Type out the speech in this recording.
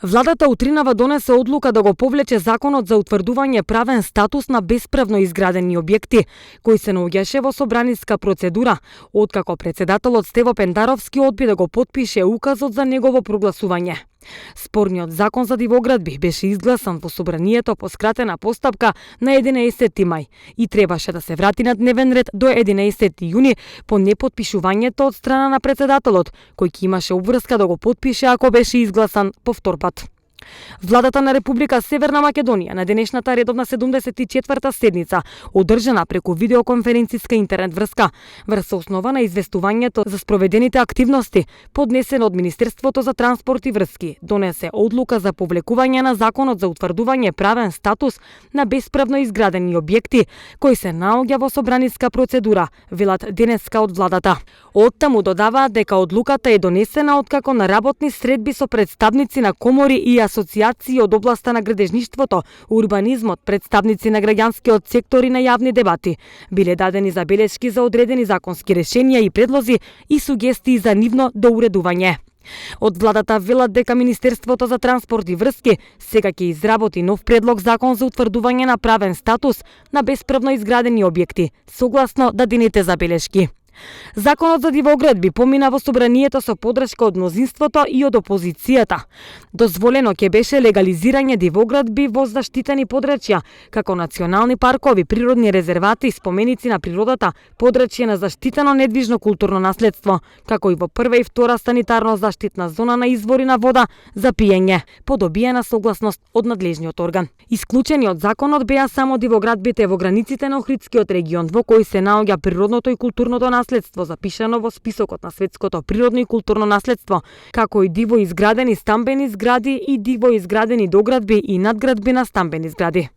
Владата утринава донесе одлука да го повлече законот за утврдување правен статус на бесправно изградени објекти, кој се наоѓаше во собраниска процедура, откако председателот Стево Пендаровски одби да го потпише указот за негово прогласување. Спорниот закон за дивоградби беше изгласан во собранието по скратена постапка на 11 мај и требаше да се врати на дневен ред до 11 јуни по непотпишувањето од страна на председателот, кој ќе имаше обврска да го потпише ако беше изгласан повтор пат. Владата на Република Северна Македонија на денешната редовна 74-та седница, одржана преку видеоконференциска интернет врска, врз основа на известувањето за спроведените активности, поднесено од Министерството за транспорт и врски, донесе одлука за повлекување на законот за утврдување правен статус на бесправно изградени објекти, кој се наоѓа во собраниска процедура, велат денеска од владата. Оттаму додаваат дека одлуката е донесена откако на работни средби со представници на комори и асоциации од областа на градежништвото, урбанизмот, представници на граѓанскиот сектор и на јавни дебати биле дадени забелешки за одредени законски решенија и предлози и сугестии за нивно доуредување. Од владата велат дека Министерството за транспорт и врски сега ќе изработи нов предлог закон за утврдување на правен статус на бесправно изградени објекти, согласно дадените забелешки. Законот за дивоградби помина во собранието со подршка од мнозинството и од опозицијата. Дозволено ќе беше легализирање дивоградби во заштитени подрачја, како национални паркови, природни резервати, споменици на природата, подрачје на заштитено недвижно културно наследство, како и во прва и втора санитарно заштитна зона на извори на вода за пиење, по добиена согласност од надлежниот орган. Исклучени од законот беа само дивоградбите во границите на Охридскиот регион, во кој се наоѓа природното и културното наследство запишано во списокот на светското природно и културно наследство, како и диво изградени стамбени згради и диво изградени доградби и надградби на стамбени згради.